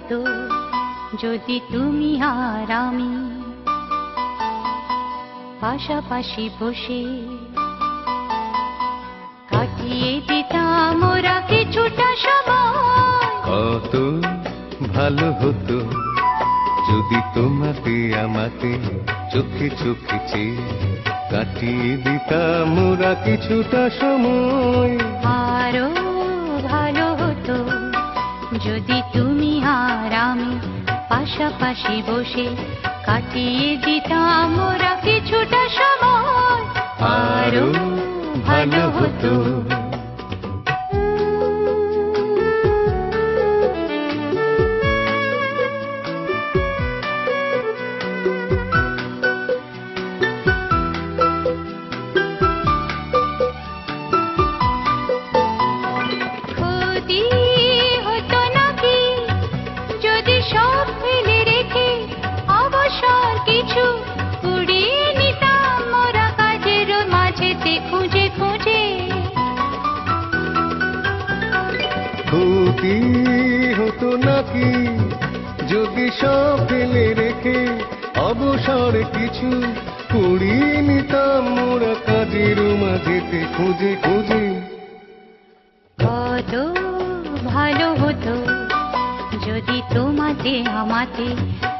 হতো যদি তুমি আর আমি পাশাপাশি বসে কাটিয়ে দিতাম ওরা কিছুটা সময়। কত ভালো হতো যদি তোমাকে আমাকে চোখে চোখে চেয়ে কাটিয়ে দিতাম ওরা কিছুটা সময়। আরো ভালো হতো যদি তুমি আর আমি পাশাপাশি বসে কাটিয়ে দিতাম ওরা কিছুটা সময়। আরো ভালো হতো। ক্ষতি হতো নাকি যদি সব ফেলে রেখে অবসর কিছু কুড়িয়ে নিতাম মোরা কাজের মাঝেতে খুঁজে খুঁজে। কত ভালো হতো যদি তোমাতে আমাতে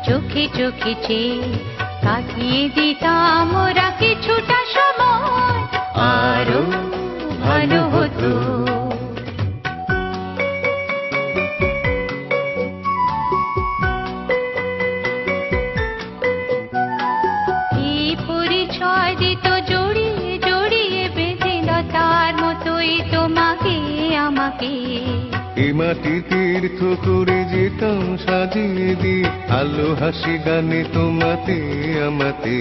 চোখে চোখে চেয়ে কাটিয়ে দিতাম ওরা কিছুটা সময়। আরো ভালো হতো। এ মাটি তীর্থ করে যেতাম সাজিয়ে দিয়ে আলো হাসি গানে তোমাতে আমাতে।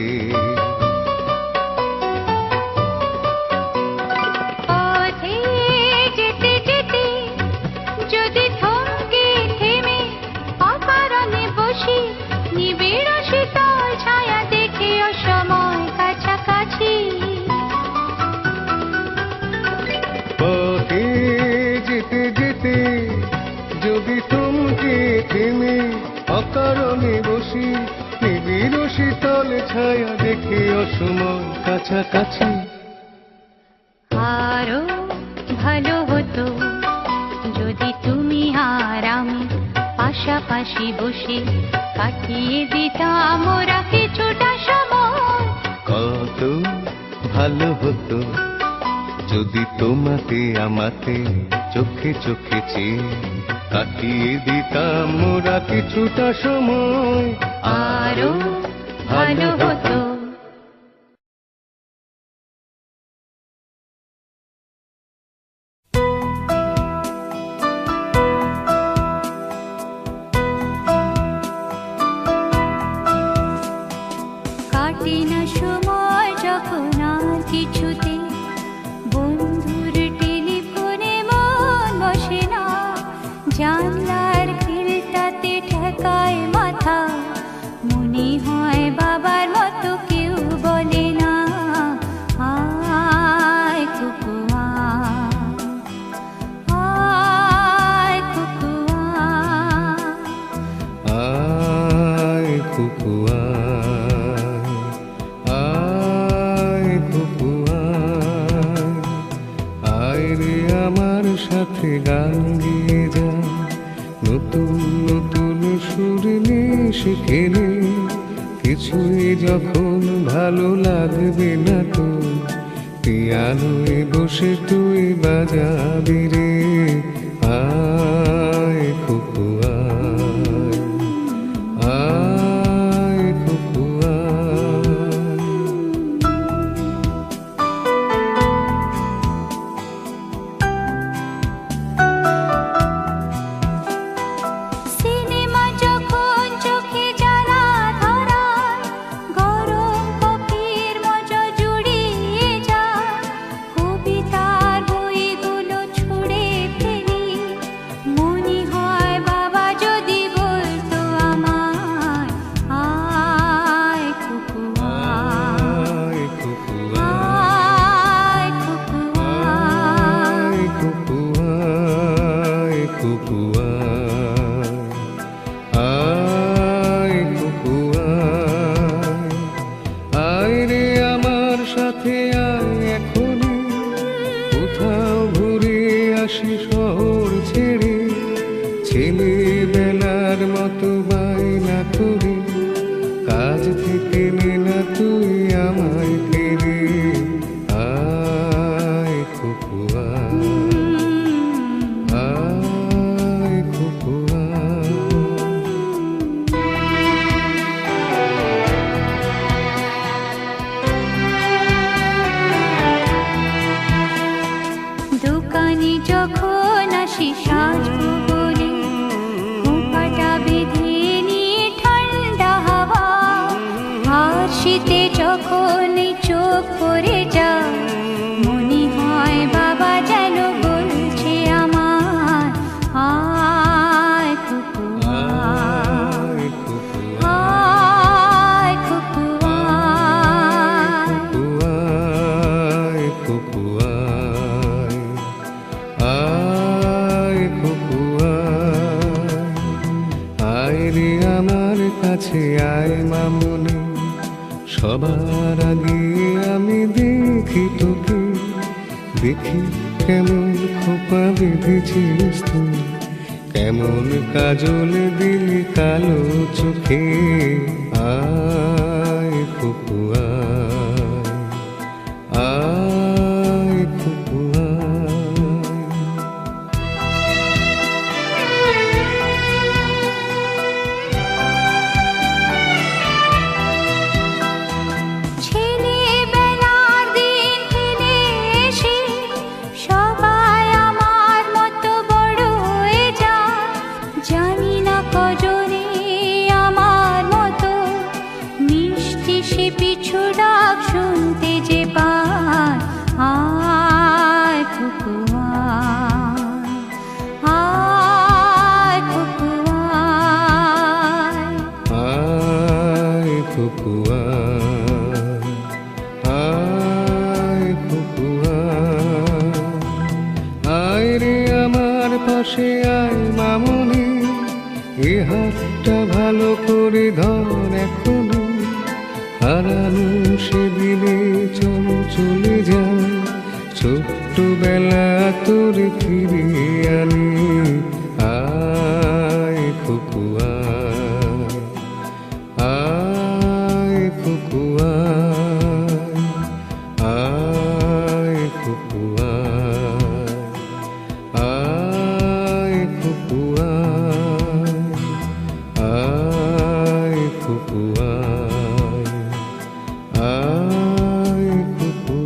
পথে যেতে যেতে যদি থমকে থেমে অকারণে বসি নিবিড় শীতল ছায়া দেখে অসময় কাছাকাছি। পথে যেতে যেতে যদি থমকে থেমে অকারণে বসি নিবিড় শীতল ছায়া দেখে অসময় কাছাকাছি। আরো ভালো হতো যদি তুমি আর আমি পাশাপাশি বসে কাটিয়ে দিতাম ওরা কিছুটা সময়। কত ভালো হতো যদি তোমাতে আমাতে চোখে চোখে চেয়ে কাটিয়ে দিতাম ওরা কিছুটা সময়। আরো ভালো হতো। কাটে না সময় যখন আর কিছুতে বন্ধুর টেলিফোনে মন বসে না। জানলার খিলটাতে ঠেকায় মাথা মনে হয় বাবার মতো কেউ বলে না আয় কুকু আয় কুকু আয় কুকু আয় কুকু আয় রে আমার সাথে গান গিয়ে যা নতুন নতুন সুর নিয়ে শিখে নে। কিছুই যখন ভালো লাগবে না তো পিয়ানোয় বসে তুই বাজাবি রে। আয় কুকু আয় কুকু সিনেমা যখন চোখে জ্বালা ধরায় গরম কফির মজা জুড়িয়ে যায় কবিতার বইগুলো ছুঁড়ে ফেলি মনে হয় বাবা তুই আমায় কেড়ে। আয় খুকু আয় খুকু দোকানে যখন আসি সাজবো বলে, খোঁপাটা বেঁধে নিয়ে ঠান্ডা হাওয়া, আর শীতে যখন চোখ পড়ে যায়, মনে হয় বাবা যেন বলছে আমার, আয় খুকু আয়, আয় খুকু আয়। আয় খুকু আয় খুকু আয় রে আমার কাছে আয় মামুনি। সবার আগে আমি দেখি তোকে, দেখি কেমন খোপা বেঁধেছিস তুই, কেমন কাজল দিলি কালো চোখে। আয় খুকু আয় খুকু ছেলেবেলার দিন ফিরে এসে সবাই আমার মতো বড় হয়ে যায়, জানি না কজনে আমার মতো মিষ্টি সে পিছু ডাক শুনতে যে পায়। আয় খুকু আয় খুকু আয় খুকু আয় খুকু আয় রে আমার পাশে আয় মামুনি। এ হাতটা ভালো করে ধর এখনো, হারানো সেদিনে চল চলে যায়, ছোট্টবেলা তোর ফিরে আনি। আয় খুকু আয় খুকু আয় খুকু আয় খুকু আয় খুকু আয় খুকু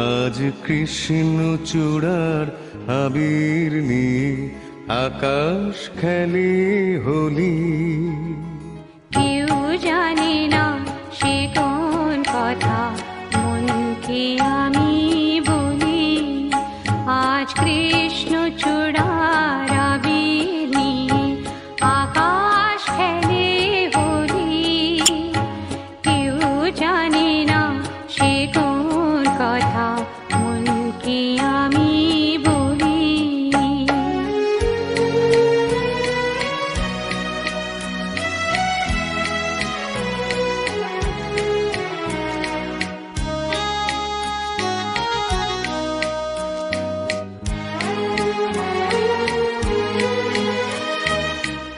আজ কৃষ্ণ চূড়ার আবির নিয়ে আকাশ খেলে হোলি। কেউ জানে না সে কোন কথা মনকে আমি বলি, আজ কৃষ্ণ চূড়ার আবির নিয়ে আকাশ খেলে হোলি। কেউ জানে না সে কোন কথা মনকে আমি বলি।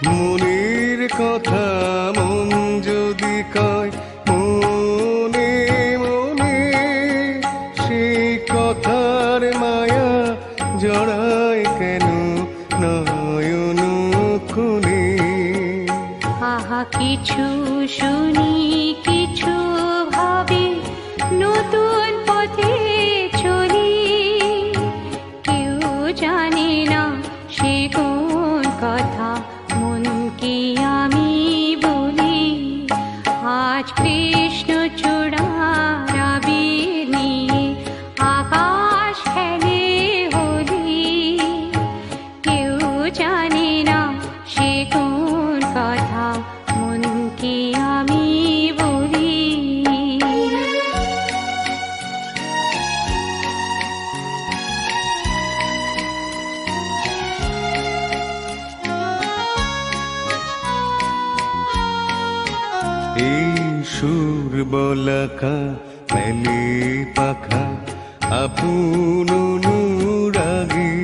মনের কথা মন যদি কয় মনে মনে, সেই কথার মায়া জড়ায় কেন নয়ন কোণে। আহা কিছু শুনি কিছু ভাবি, নতুন পথে চলি। কেউ জানে না সে কোন কথা মনকে আমি বলি। আজ কৃষ্ণ চূড়ার আবির নিয়ে আকাশ খেলে হোলি। কেউ জানে না সে কোন কথা মনকে আমি বলি। এই সুর সুর বলাকা মেলে পাখা আপন অনুরাগী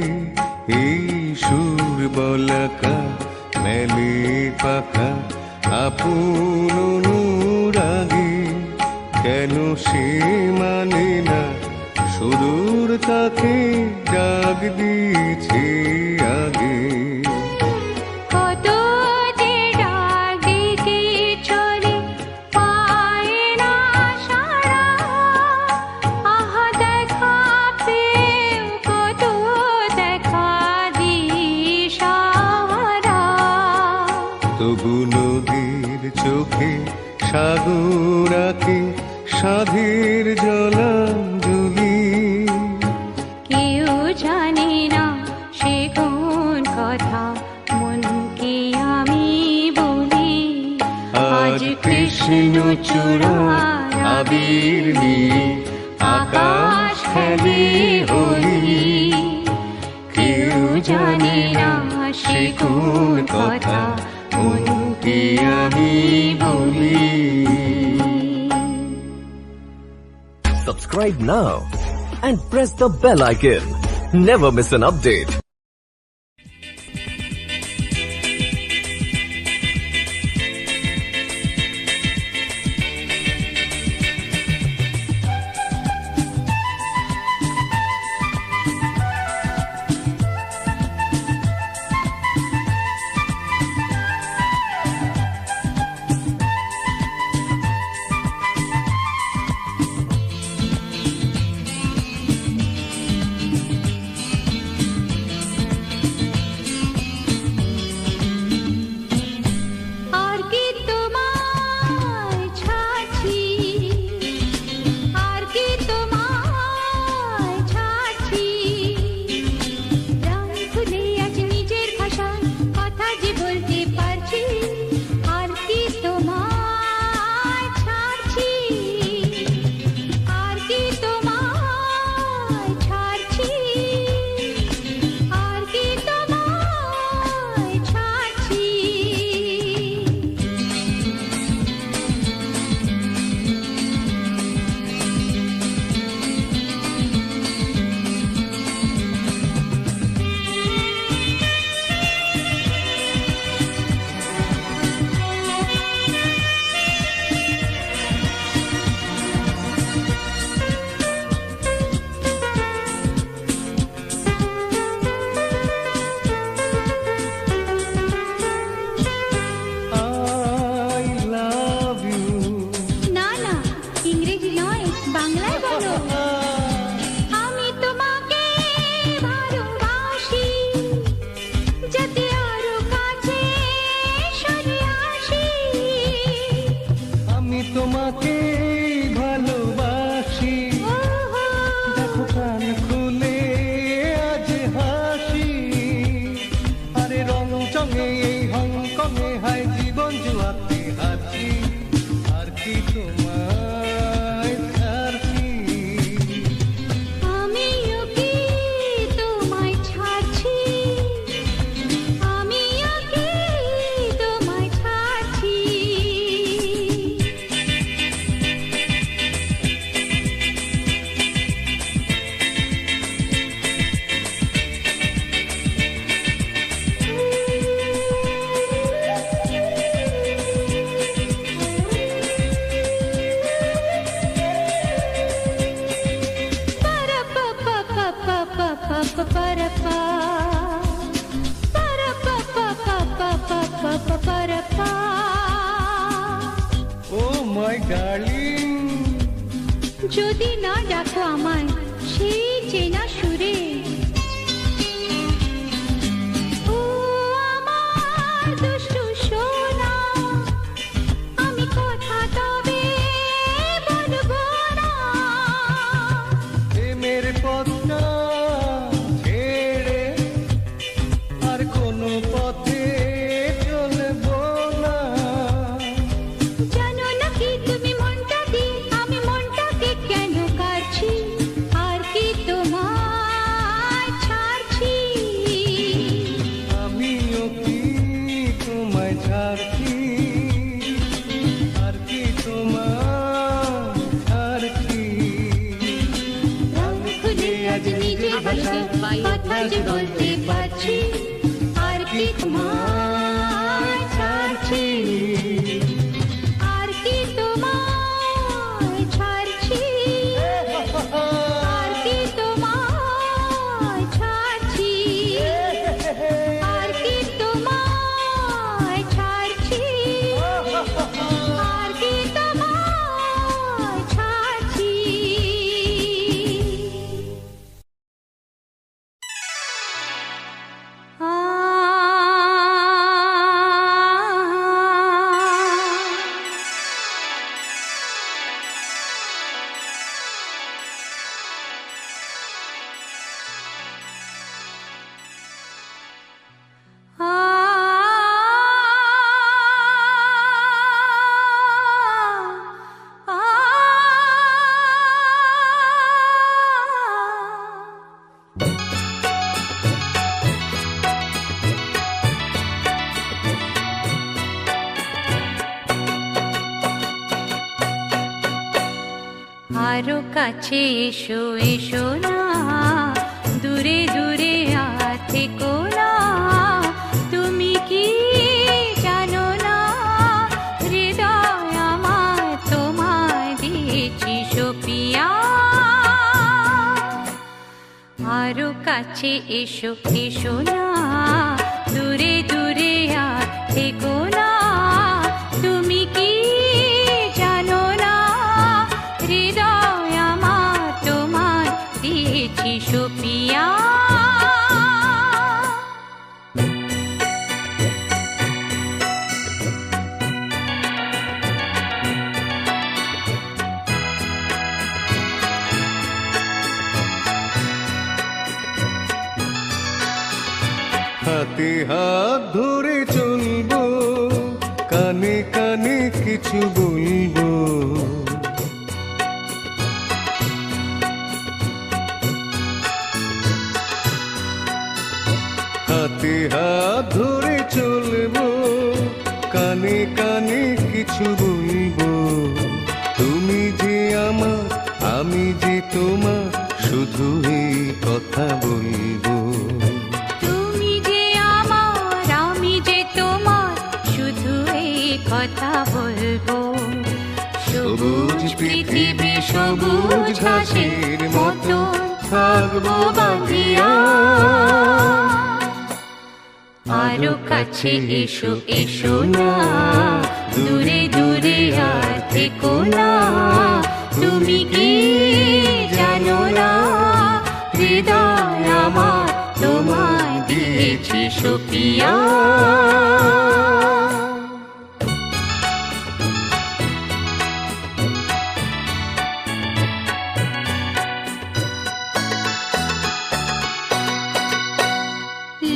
এই সুর বলাকা মেলে পাখা আপন অনুরাগী কেন সে মানে না সুদূর তাকে ডাক দিয়েছে আগে কত যে ডাক ডেকে চলে পায় না সাড়া আহা দেখা পেও কত দেখা দিশাহারা তবু নদীর চোখে সাগর আঁকে সাধের জলাঞ্জলি কেউ জানে না সে কোন কথা মনকে আমি বলি আজ কৃষ্ণ চূড়ার আবির নিয়ে আকাশ খেলে হোলি কেউ জানে না সে কোন কথা মনকে আমি বলি Subscribe now and press the bell icon. Never miss an update. আর কি তোমায় ছাড়ছি আর কি তোমায় ছাড়ছি রং খুলে আজ নিজের ভাষায় কথা যে বলতে পারছি আর কি তোমায় ছাড়ছি আর কি তোমায় ছাড়ছি আর কি তোমায় ছাড়ছি I love you না না ইংরেজি নয় বাংলায় বলো আমি তোমাকে ভালোবাসি যাতে আরো কাছে সরে আসি আমি তোমাকে ভালোবাসি ওহো, দেখো কান খুলে আজ হাসি আরে রং চঙে এই হংকংয়ে হায় জীবন জুয়াতে হাসি আর কি তোমায় ছাড়ছি আমিও কি তোমায় ছাড়ছি আমিও কি তোমায় ছাড়ছি ও মাই ডার্লিং যদি না ডাকো আমায় সেই চেনা সুরে ও আমার দুষ্টু সোনা আমি কথা তবে বলবো না প্রেমের পথটা ছেড়ে আর কোনো পথে চলবো না জানো না কি তুমি মনটা দিয়ে আমি মনটাকে কেন কাটছি আর কি তোমার আরো কাছে এসো এসো না, দূরে দূরে আর থেকো না। তুমি কি জানো না, হৃদয় আমার তোমায় দিয়েছি সপিয়া। আরো কাছে এসো এসো না, দূরে দূরে আর থেকো না। তুমি কি জানো না, হৃদয় আমার তোমায় দিয়েছি সপিয়া। হাতে হাত ধরে চলবো, কানে কানে কিছু বলবো। হাতে হাত ধরে চলবো, কানে কানে কিছু বলবো। তুমি যে আমার, আমি যে তোমার, শুধু এই কথা বলবো। কথা বলবো। সবুজ পৃথিবী সবুজ ঘাসের মতো থাকবো বাঁধিয়া। আরো কাছে এসো এসো না, দূরে দূরে আর থেকো না। তুমি কি জানো না, হৃদয় আমার তোমায় দিয়েছি সপিয়া।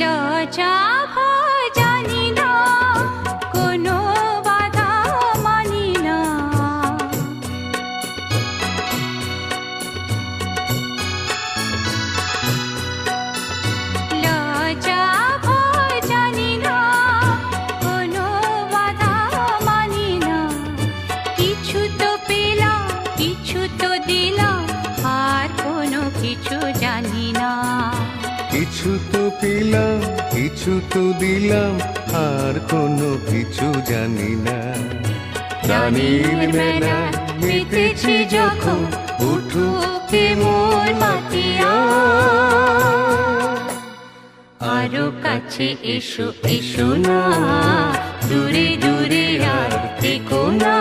লজ্জা ভয় জানি না, কোনো বাধা মানি না। লজ্জা ভয় জানি না, কোনো বাধা মানি না। কিছু তো পেলাম, কিছু তো দিলাম, আর কোনো কিছু জানি না। কিছু তো পেলাম, কিছু তো দিলাম, আর কোনো কিছু জানি না। গানের মেলা মেতেছি যখন, উঠুকে মোর মাতিয়া। আরো কাছে এসো এসো না, দূরে দূরে আর থেকো না।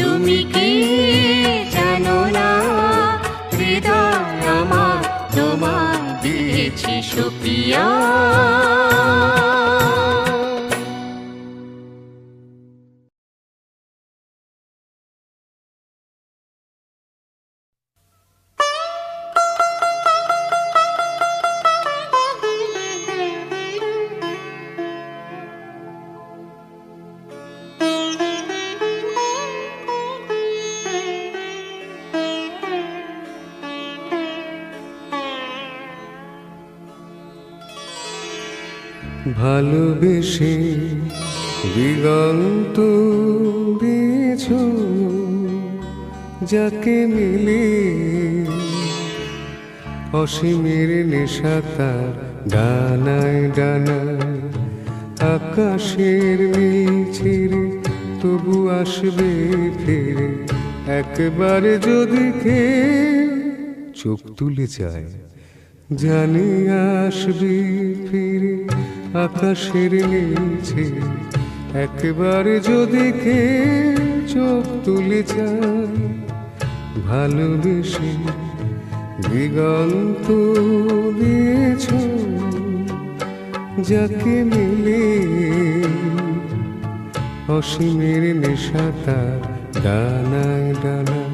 তুমি কি জানো না, হৃদয় আমার তোমায় দিয়েছি সপিয়া। ভালোবেসে দিগন্ত দিয়েছ, যাকে মিলে অসীমের নেশা তার ডানায় ডানায়। আকাশের নীল ছেড়ে তবু আসবে ফিরে, একবার যদি কে চোখ তুলে যায়, জানি আসবি ফিরে। আকাশের নিচে একবার যদি কে চোখ তুলে যায়, ভালোবেসে দিগন্ত দিয়েছ, যাকে মিলে অসীমের নেশা তার ডানায় ডানায়।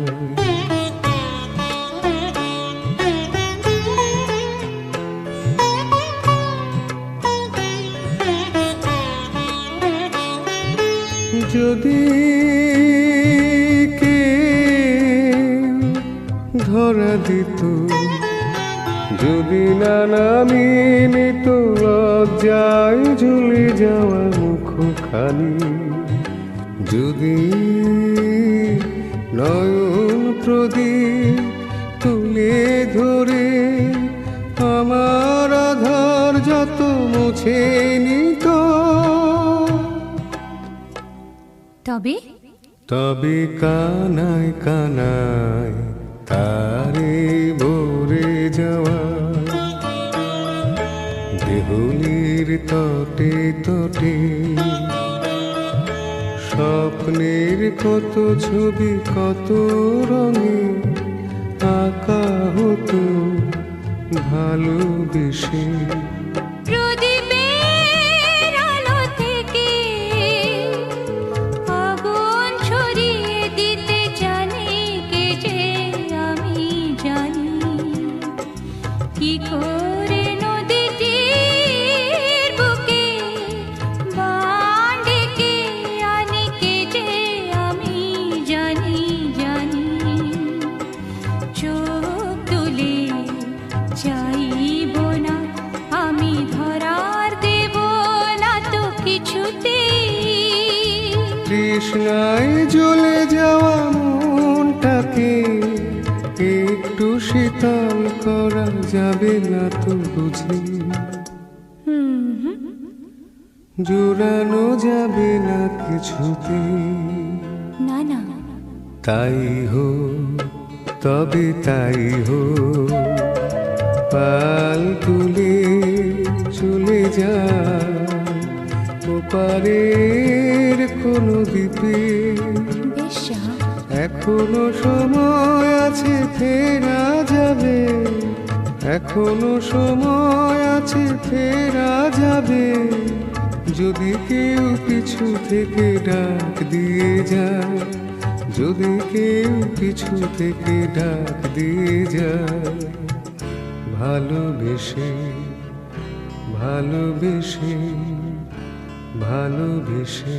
যদি কে ধরা দিত, যদি না নামিয়ে নিত লজ্জায় ঝুলে যাওয়া মুখখানি, যদি নয়ন প্রদীপ তুলে ধরে আমার আধার যত মুছে নিত, তবে তবে কানায় কানায় তারে ভরে যাওয়া দেহুলির তটে তটে স্বপ্নের কত ছবি কত রঙে আঁকা হতো ভালোবেসে। প্রদীপের আলো থেকে আগুন ছড়িয়ে দিতে জানি কে যে আমি জানি কি করে নদীটির বুকে বান ডেকে আনি কে যে আমি জানি জানি। চোখ তুলে চাইব না আমি ধরার দেব না তো কিছুতেই। তৃষ্ণায় জ্বলে যাওয়া মনটাকে একটু শীতল করা যাবে না তো বুঝি, জোড়ানো যাবে না কিছুতেই। না না তাই হো তবে তাই হো, পাল তুলে চলে যা ওপারের কোনো দ্বীপে। বেশ্যা এখনো সময় আছে ফেরা যাবে, এখনো সময় আছে ফেরা যাবে, যদি কেউ পিছু থেকে ডাক দিয়ে যায়, যদি কেউ পিছু থেকে ডাক দিয়ে যায়। ভালোবেসে ভালোবেসে ভালোবেসে।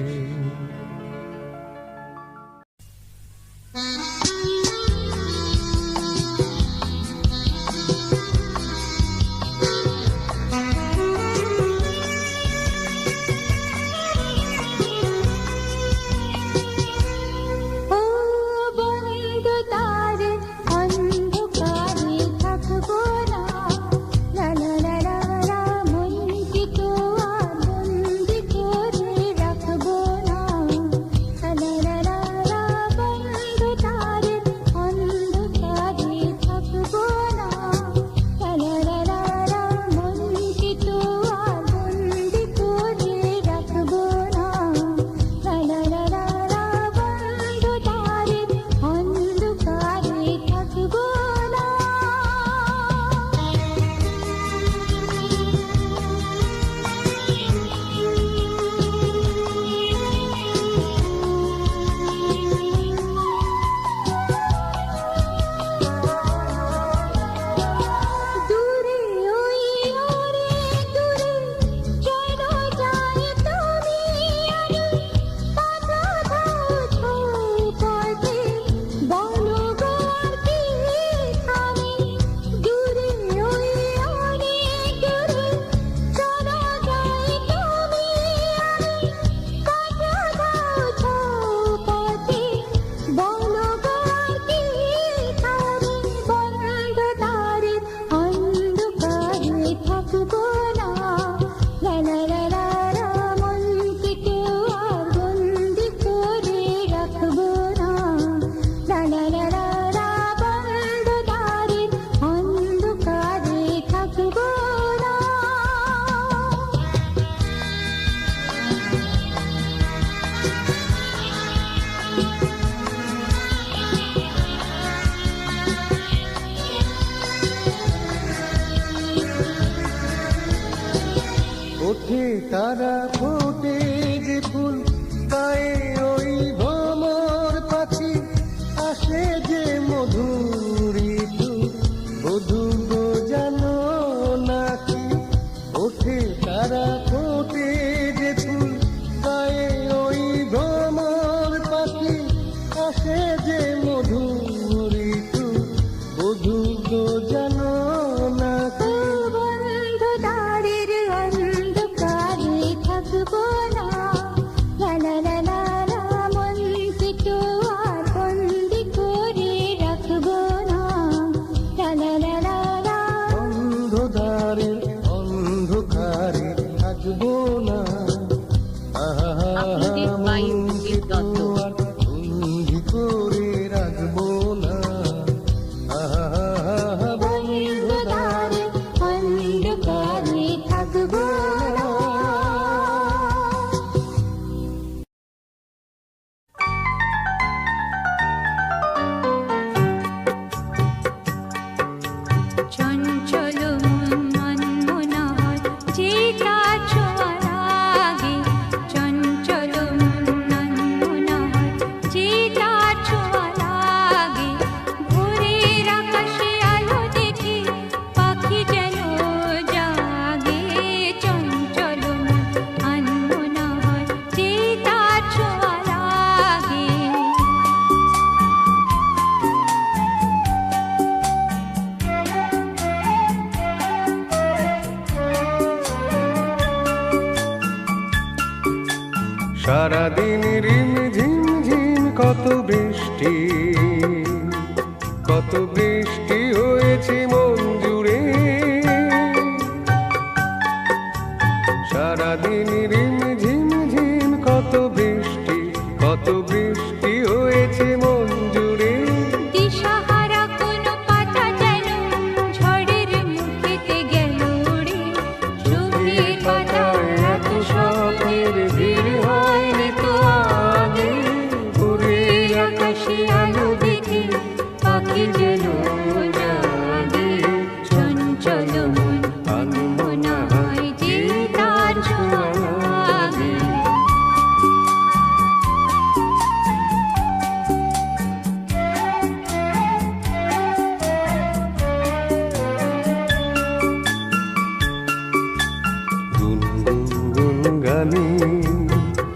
ও বন্ধু তারে অন্ধকারে থাকবো না, লা লা লা লা লা, মনকে তো আর বন্দি করে রাখবো না, লা লা লা লা লা, বন্ধু তারে অন্ধকারে থাকবো না, লা লা লা লা লা, মনকে তো আর বন্দি করে রাখবো না, লা লা লা লা লা, বন্ধু তারে অন্ধকারে থাকবো না। দূরে ওই অনেক দূরে যেন যায় তুমি আমি, পাতা দাও ছোপতে বলো গো আর কি আমি। দূরে ওই অনেক দূরে যেন যায় তুমি আমি, পাতা দাও ছোপতে বলো গো আর কি আমি। বন্ধু তারে অন্ধকারে থাকবো না, লা লা লা লা লা, মনকে কেউ আর বন্দি করে রাখবো না, লা লা লা লা লা, বন্ধু তারে অন্ধকারে থাকবো না। ওঠে তারা ফোটে যে ফুল গায়ে ওই ভ্রমর পাখি আসে যে মধুর ঋতু বধূ গো জানো নাকি। ওঠে তারা ফোটে যে ফুল গায়ে ওই ভ্রমর পাখি আসে যে মধুর ঋতু বধূ গো জানো নাকি। বন্ধু তারের অন্ধকারে থাকবো না, কত বৃষ্টি হয়েছে মন জুড়ে, সারাদিন রিম ঝিম ঝিম কত বৃষ্টি হয়েছে মন জুড়ে। দিশাহারা কোনো পাতা যেন ঝড়ের মুখেতে গেল উড়ে, চোখের পাতায় এত স্বপ্নের ভিড় হয়নি তো আগে। ভোরের আকাশে আলো দেখে পাখি যেন জাগে, চঞ্চল মন আনমনা হয় যে তার ছোঁয়া লাগে। গুনগুন গানে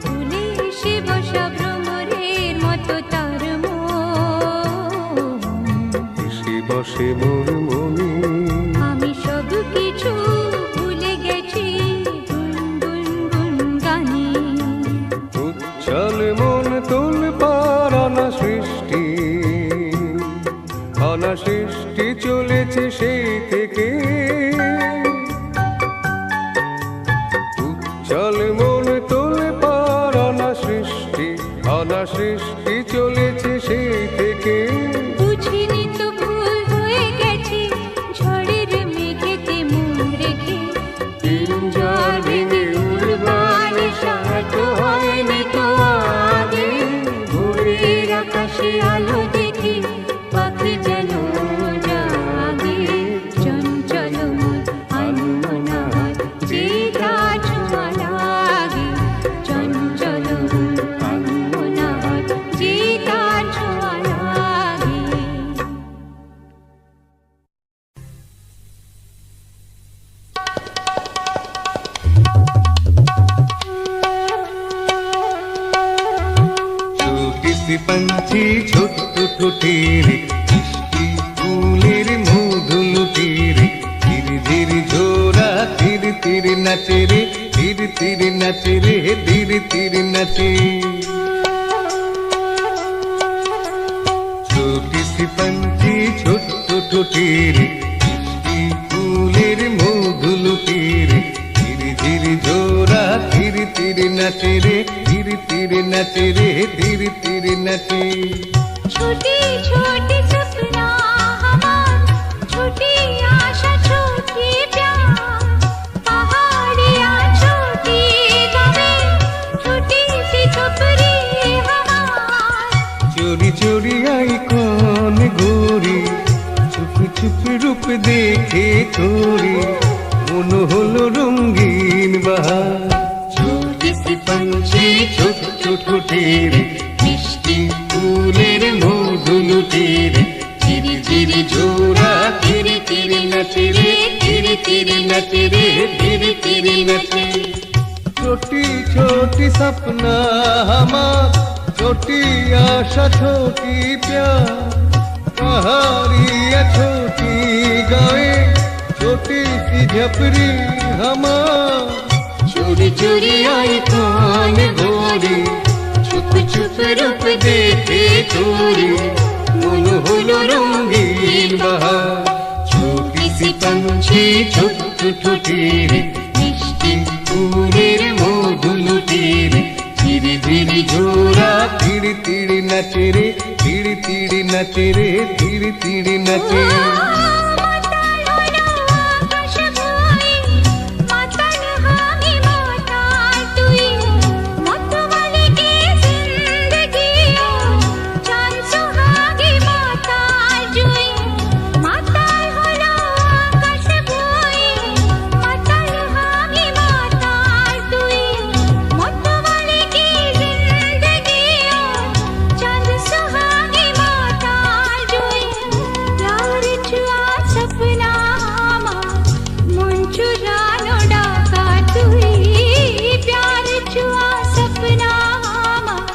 ফুলে এসে বসা ভ্রমরের মতো তার মন, এসে বসে মোর মনে, আমি সব কিছু ভুলে গেছি গুনগুন গানে। উচ্ছল মন তোল পার অনাসৃষ্টি চলেছে সেই থেকে। উচ্ছল মন তোল পার অনাসৃষ্টি চলেছে সেই থেকে। বুঝিনি তো ভুল হয়ে গেছে ঝড়ের মেঘেতে মন রেখে, পিঞ্জর ভেঙে উড়বার সাথ হয়নি তো আগে। ভোরের আকাশে আলো দেখে পাখি যেন জাগে, চঞ্চল মন আনমনা হয় যে তার ছোঁয়া লাগে। চঞ্চল মন আনমনা হয় যে তার ছোঁয়া লাগে। छोटी सी पंछी छोटू ठुठेरे, मिष्टी फूलेर मधुलु तेरे, धीरे धीरे झोरा धीरे धीरे नाचे रे, धीरे धीरे नाचे रे, धीरे धीरे नाचे। छोटी सी पंछी छोटू ठुठेरे, मिष्टी फूलेर मधुलु तेरे, धीरे धीरे झोरा धीरे धीरे नाचे रे, धीरे धीरे नाचे रे, धीरे धीरे नाचे। छोटी छोटी सपना हमार, छोटी आशा छोटी प्यार, पहाड़ियाँ छोटी गावे, छोटी सी छपरी हमार। चोरी चोरी आई कौन गोरी, छुप छुप रूप देखे छोरी, मन हलो रंगीन बहार। छोटी सी पंछी छोटू ठुठेरे, मिष्टी फूलेर मधुलु तेरे, धीरे धीरे झोरा धीरे धीरे नाचे रे, धीरे धीरे नाचे रे, धीरे धीरे नाचे। छोटी छोटी सपना हमार, छोटी आशा छोटी प्यार, पहाड़ियाँ छोटी गावे, छोटी सी झपरी हमार। चोरी चोरी आई कौन गोरी, छुप छुप रूप देखे चोरी, मन हलो रंगीन बहार। छोटी सी पंछी छोटू ठुठेरे, मिष्टी फूलेर मधुलु तेरे, धीरे धीरे झोरा धीरे धीरे नाचे रे, धीरे धीरे नाचे रे, धीरे धीरे नाचे। মাতাল হলো আকাশ ভুঁই, মাতাল আমি মাতাল তুই, মতওয়ালি কি জিন্দগি ও, চাঁদ সোহাগী মাতাল জুই। মাতাল হলো আকাশ ভুঁই, মাতাল আমি মাতাল তুই, মতওয়ালি কি জিন্দগি ও, চাঁদ সোহাগী মাতাল জুই। प्यार छुआ सपना हमार, मन चुरानो डाका तुई। प्यार छुआ सपना हमार,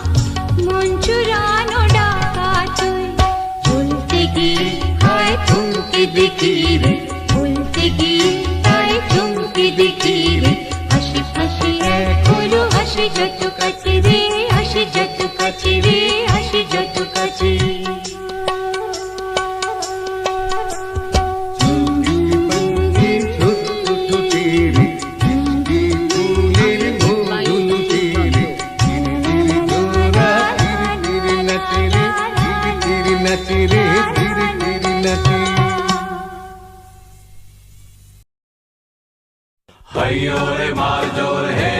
मन चुरानो डाका तुई। भूलते गई हाय तुमके देखी रे, भूलते गई हाय तुमके देखी रे, হাসি হাসি এক হলো হাসি যত কাছে রে, হাসি যত কাছে রে, হাসি যত কাছে। নাচে রে ধীরে ধীরে নাচে hayyo re mar jor he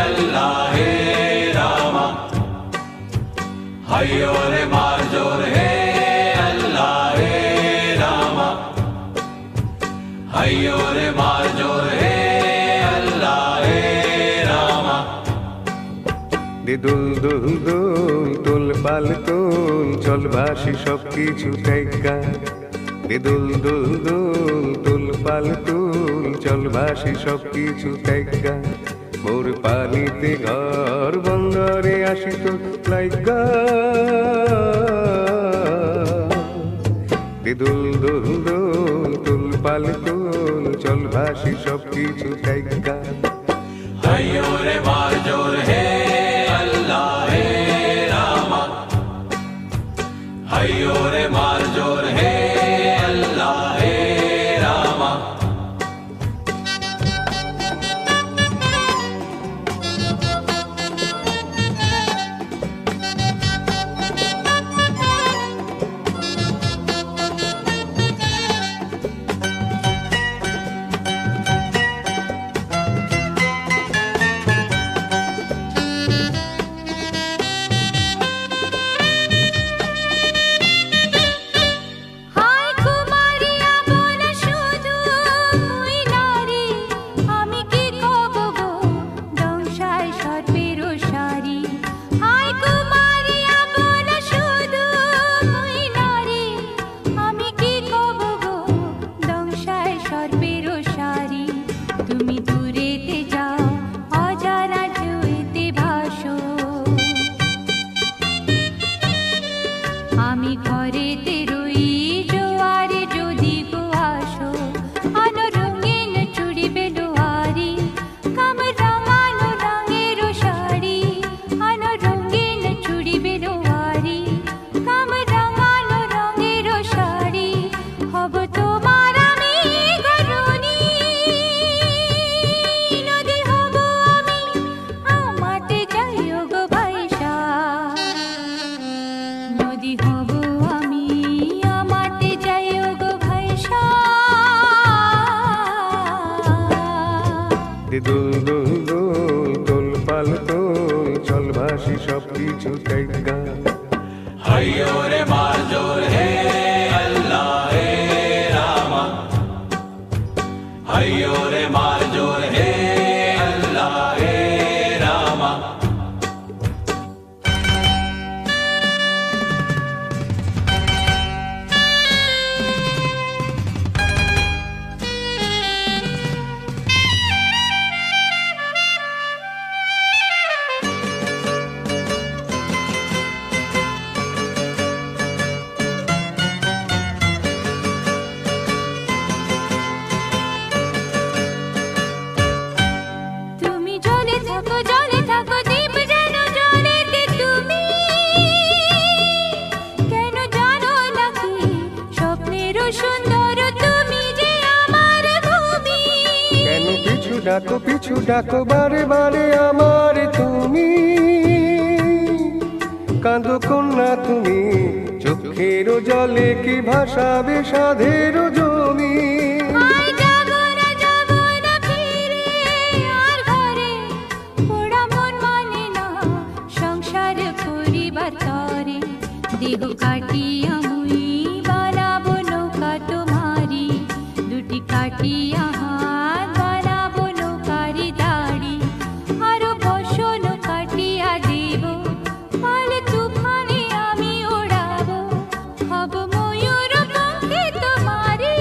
allah he rama hayyo re mar jor he allah he rama hayyo re mar jor he allah he rama দে দুল দুল দুল তোল পাল তোল চল ভাসি সব কিছু ত্যাগা দে দুল দুল দুল তোল পাল তোল চল ভাসি সব কিছু ত্যাগা মোর পানিতে ঘর বন্দরে আসি তো লাইগা দে দুল দুল দুল তোল পাল তোল চল ভাসি সব কিছু ত্যাগা hayyo re mar jor he allah he rama hayyo re mar jor he allah he rama হায় কুমারিয়া বল শুধু মুই নারী আমি কি কব গো দংশায় সর্বের সারি হায় কুমারিয়া বল শুধু মুই নারী আমি কি কব গো দংশায় সর্বের সারি তুমি দূরেতে যাও অজানা ঢেউতে ভাসো আমি ঘরেতে রই জোয়ারে যদি গো আসো আনো রঙিন চুড়ি বেলোয়ারি কাম রাঙানো রঙের শাড়ি আনো রঙিন চুড়ি বেলোয়ারি কাম রাঙানো রঙের শাড়ি হব তোমার আমি গরুনি নদী হব আমি আমাতে যাইও গো ভাইসা নদী হব আমি আমাতে যাইও গো ভাইসা দে দুল দুল দুল তোল পাল তোল চল ভাসি সব কিছু ত্যাগা hayyo re mar jor he allah he rama hayyo re mar jor he allah he rama তুমি জলে থাকো দ্বীপ যেন জলেতে তুমি কেন জানো নাকি স্বপ্নের সুন্দর তুমি যে আমার ভূমি কেন পিছু ডাকো বারে বারে আমার তুমি কাঁদো কন্যা তুমি চোখের জলে কি ভাসাবে সাধের জমি আয় যাব না ফিরে আর ঘরে পোড়া মন মানে না সংসার করিবার তরে দেহ কাটিয়া মুই বানাবো নৌকা তোমারি দুটি কাটিয়া হাত বানাবো নৌকারি দাড়ি আরো বসন কাটিয়া দেব পাল তুফানে আমি ওড়াবো হব ময়ূর পঙ্খে তোমারি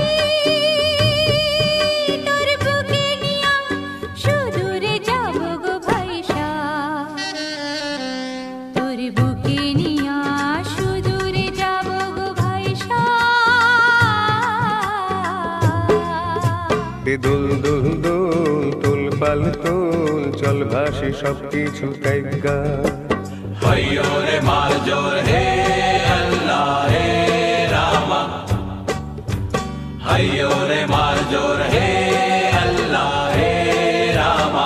তোর বুকে নিয়া সুদূরে যাব গো ভাইসা তোর বুকে নিয়া সুদূরে যাব গো ভাইসা দে দুল দুল দুল তোল পাল তোল চল ভাসি সব কিছু ত্যাগা hayyo re mar jor he allah he rama hayyo re mar jor he allah he rama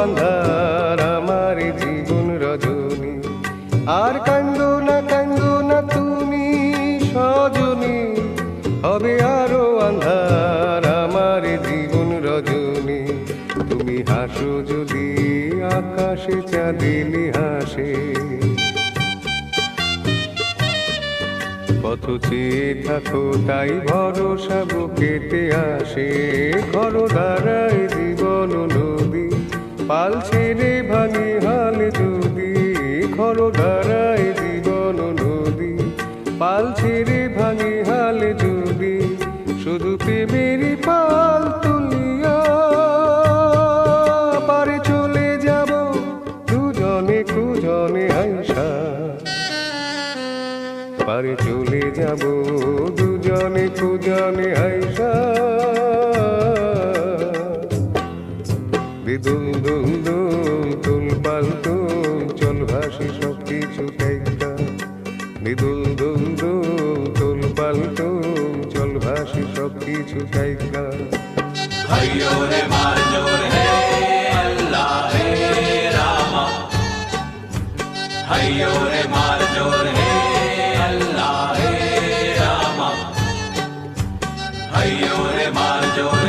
আন্ধার আমার জীবন রজনী, আর কান্দো না তুমি সজনী, হবে আরো আন্ধার আমার জীবন রজনী। তুমি হাসো যদি আকাশে চাঁদিনী হাসে, পথ চেয়ে থাকো তাই ভরসা বুকেতে আসে। ঘর দ্বারায় জীবন নদী, পাল ছেড়ে ভাঙি হাল যদি, ঘর দ্বারায় জীবন নদী, পাল ছেড়ে ভাঙি হাল যদি, শুধু প্রেমেরই পাল তুলিয়া পারে চলে যাব দুজনে কুজনে আইসা, পারে চলে যাব দুজনে কুজনে আইসা। দুল দুল দুল তুল পাল তুল চল ভাসি সব কিছু একটা, দুল দুল দুল তুল পাল তুল চল ভাসি সব কিছু একটা। हरियो रे मार जोर हे अल्लाह हे रामा, हरियो रे मार जोर हे अल्लाह हे रामा, हरियो रे मार जोर